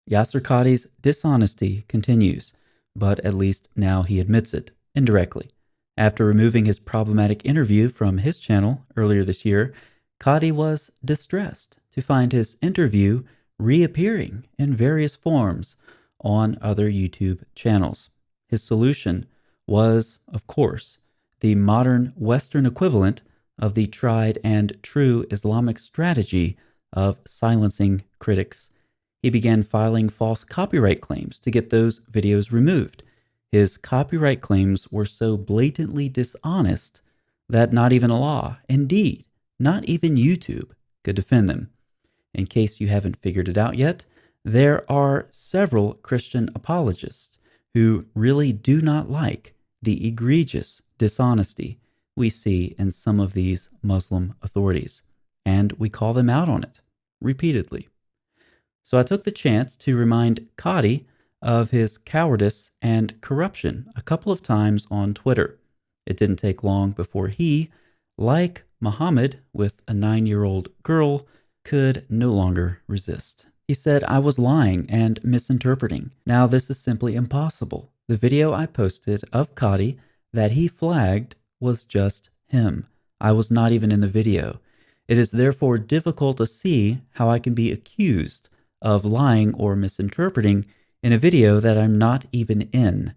Yasser Qadhi's dishonesty continues, but at least now he admits it, indirectly. After removing his problematic interview from his channel earlier this year, Qadhi was distressed to find his interview reappearing in various forms on other YouTube channels. His solution was, of course, the modern Western equivalent of the tried and true Islamic strategy of silencing critics. He began filing false copyright claims to get those videos removed. His copyright claims were so blatantly dishonest that not even Allah, indeed, not even YouTube, could defend them. In case you haven't figured it out yet, there are several Christian apologists who really do not like the egregious dishonesty we see in some of these Muslim authorities, and we call them out on it repeatedly. So I took the chance to remind Qadhi of his cowardice and corruption a couple of times on Twitter. It didn't take long before he, like Muhammad with a 9-year-old girl, could no longer resist. He said, "I was lying and misinterpreting. Now this is simply impossible. The video I posted of Qadhi that he flagged was just him. I was not even in the video. It is therefore difficult to see how I can be accused of lying or misinterpreting in a video that I'm not even in.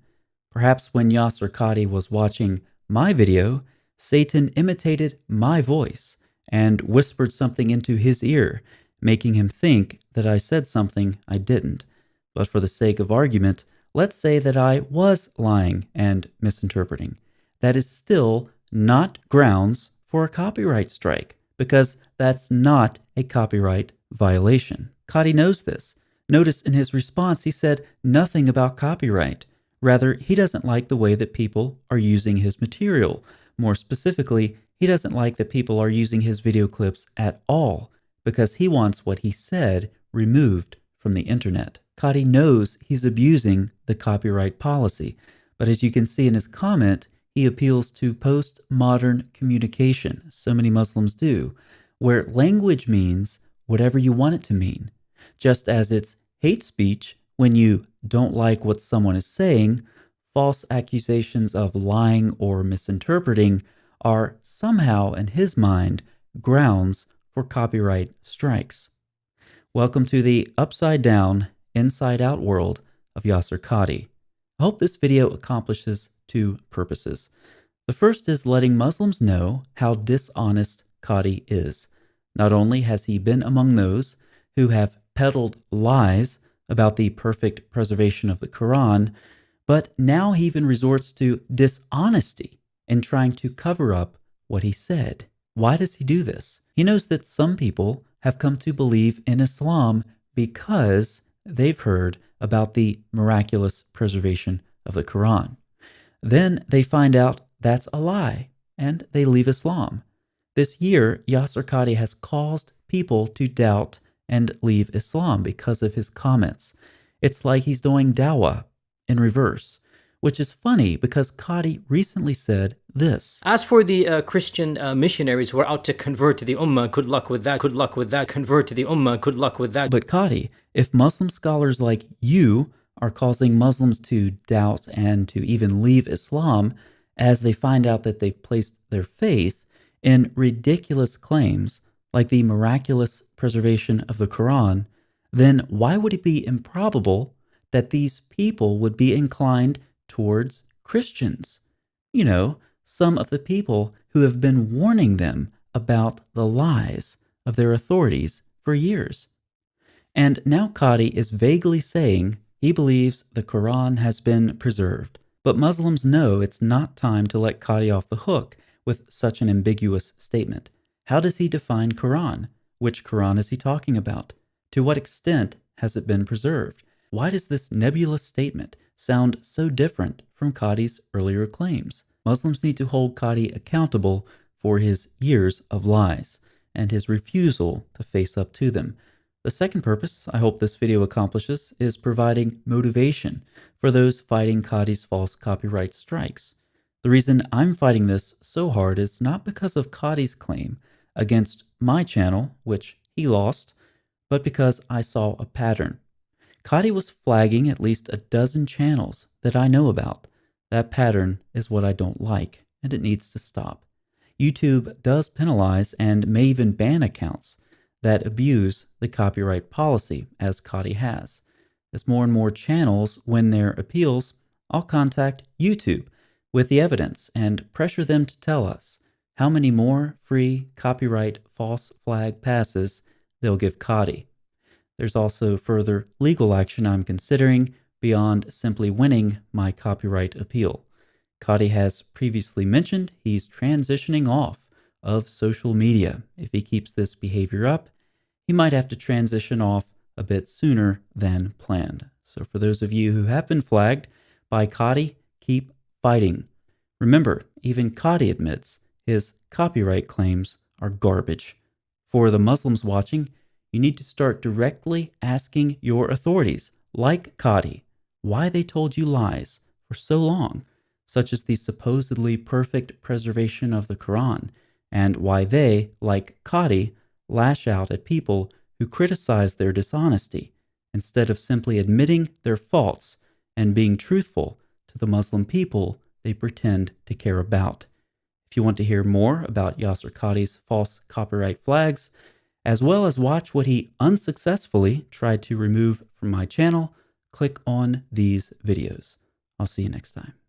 Perhaps when Yasser Qadhi was watching my video, Satan imitated my voice and whispered something into his ear, making him think that I said something I didn't. But for the sake of argument, let's say that I was lying and misinterpreting. That is still not grounds for a copyright strike, because that's not a copyright violation." Qadhi knows this. Notice in his response, he said nothing about copyright. Rather, he doesn't like the way that people are using his material. More specifically, he doesn't like that people are using his video clips at all, because he wants what he said removed from the internet. Qadhi knows he's abusing the copyright policy, but as you can see in his comment, he appeals to postmodern communication, so many Muslims do, where language means whatever you want it to mean. Just as it's hate speech when you don't like what someone is saying, false accusations of lying or misinterpreting are somehow, in his mind, grounds for copyright strikes. Welcome to the upside-down, inside-out world of Yasser Qadhi. I hope this video accomplishes two purposes. The first is letting Muslims know how dishonest Qadhi is. Not only has he been among those who have peddled lies about the perfect preservation of the Quran, but now he even resorts to dishonesty in trying to cover up what he said. Why does he do this? He knows that some people have come to believe in Islam because they've heard about the miraculous preservation of the Quran. Then they find out that's a lie, and they leave Islam. This year, Yasser Qadhi has caused people to doubt and leave Islam because of his comments. It's like he's doing dawah in reverse, which is funny because Qadhi recently said this. As for the Christian missionaries who are out to convert to the Ummah, good luck with that, good luck with that, convert to the Ummah, good luck with that. But Qadhi, if Muslim scholars like you are causing Muslims to doubt and to even leave Islam as they find out that they've placed their faith in ridiculous claims like the miraculous preservation of the Quran, then why would it be improbable that these people would be inclined towards Christians? You know, some of the people who have been warning them about the lies of their authorities for years. And now Qadhi is vaguely saying he believes the Quran has been preserved. But Muslims know it's not time to let Qadhi off the hook with such an ambiguous statement. How does he define Quran? Which Quran is he talking about? To what extent has it been preserved? Why does this nebulous statement sound so different from Qadhi's earlier claims? Muslims need to hold Qadhi accountable for his years of lies and his refusal to face up to them. The second purpose I hope this video accomplishes is providing motivation for those fighting Qadhi's false copyright strikes. The reason I'm fighting this so hard is not because of Qadhi's claim against my channel, which he lost, but because I saw a pattern. Kadi was flagging at least a dozen channels that I know about. That pattern is what I don't like, and it needs to stop. YouTube does penalize and may even ban accounts that abuse the copyright policy, as Kadi has. As more and more channels win their appeals, I'll contact YouTube with the evidence and pressure them to tell us how many more free copyright false flag passes they'll give Kadi. There's also further legal action I'm considering beyond simply winning my copyright appeal. Kadi has previously mentioned he's transitioning off of social media. If he keeps this behavior up, he might have to transition off a bit sooner than planned. So for those of you who have been flagged by Kadi, keep fighting. Remember, even Kadi admits his copyright claims are garbage. For the Muslims watching, you need to start directly asking your authorities, like Kadi, why they told you lies for so long, such as the supposedly perfect preservation of the Quran, and why they, like Kadi, lash out at people who criticize their dishonesty, instead of simply admitting their faults and being truthful to the Muslim people they pretend to care about. If you want to hear more about Yasir Qadhi's false copyright flags, as well as watch what he unsuccessfully tried to remove from my channel, click on these videos. I'll see you next time.